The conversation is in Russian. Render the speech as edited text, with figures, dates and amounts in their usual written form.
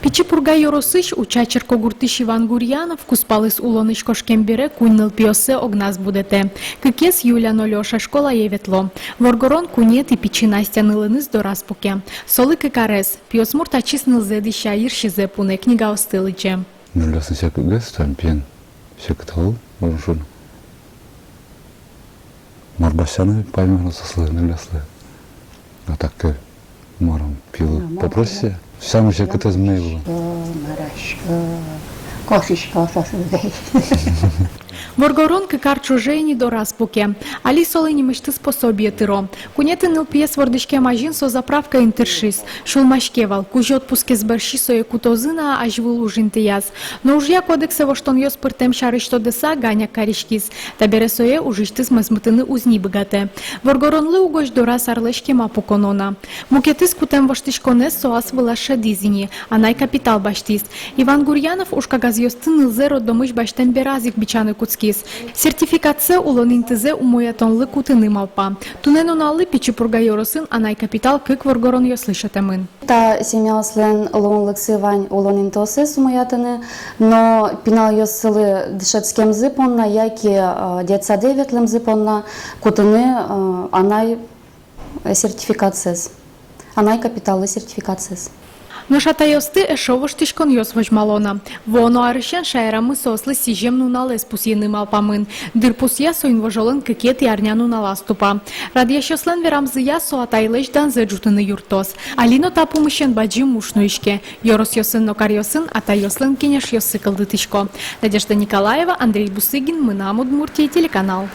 Пичипурга Yorosыш учачер когуртыш Иван Гурьянов куспалыс улоныш кошкембере кунныл пиосе огназ будете. Кыкес Юля Нолёша школа еветло. Воргорон кунет и пичи Настя нылыныз до распуке. Солы кыкарес. Пиос мурта чисныл зеды шаир шизепуне книга остылыче. Нылёсын всякий гэс там пен. Всякий тал, может. Марбасяны поймем сослы нылёслы. А так мором пил попроси. Сам ще ката змейло. Кошечка сосудей. Воргорон кыкар чужейни до распуке. Али солыни мышты способие тыро. Кунеты ныл пьес вордышке мажин со заправка интершис. Шулмашкевал. Кужи отпуске сберши сое кутозына ажвул ужин тияз. Но уж я кодексе во штон йос пыртем шары что деса ганя каришкис. Табере сое ужиштыс мазмытыны узни богате. Воргорон лы угош до раз арлешке мапуконона. Мукетыс кутем воштышконес соас вылаша дизини. Анай капитал баштис. Иван Гурьянов уж кагаз йостын илзеро домыш баштен беразик бичаны куцкис. Сертификация улонинтизе умоятонлы кутыны малпа. Туненоналы Пичипурга Йоросын анай капитал кык Воргорон йослышатемын. Та семья слен улонлык сывань улонинтосы сумоятыны, но пинал йосылы дышецкем зыпонна, яки детсаде ветлем зыпонна, кутыны анай сертификациес. Анай капиталы сертификациес. Но шатайосты эшовоштишкон йос вожмалона. Воно арышен шайрамы сослы сижем нуналес пусьены малпамын. Дыр пусья соин вожолын кыкет ярня нуналаступа. Радьящослен верамзы ясо атайлеш данзе джутыны юртос. Алино тапумышен баджи мушнуишке. Йорос йосын нокар йосын атайослен кенеш йосы кылдытышко. Надежда Николаева, Андрей Бусыгин, Мынам Удмуртия, телеканал.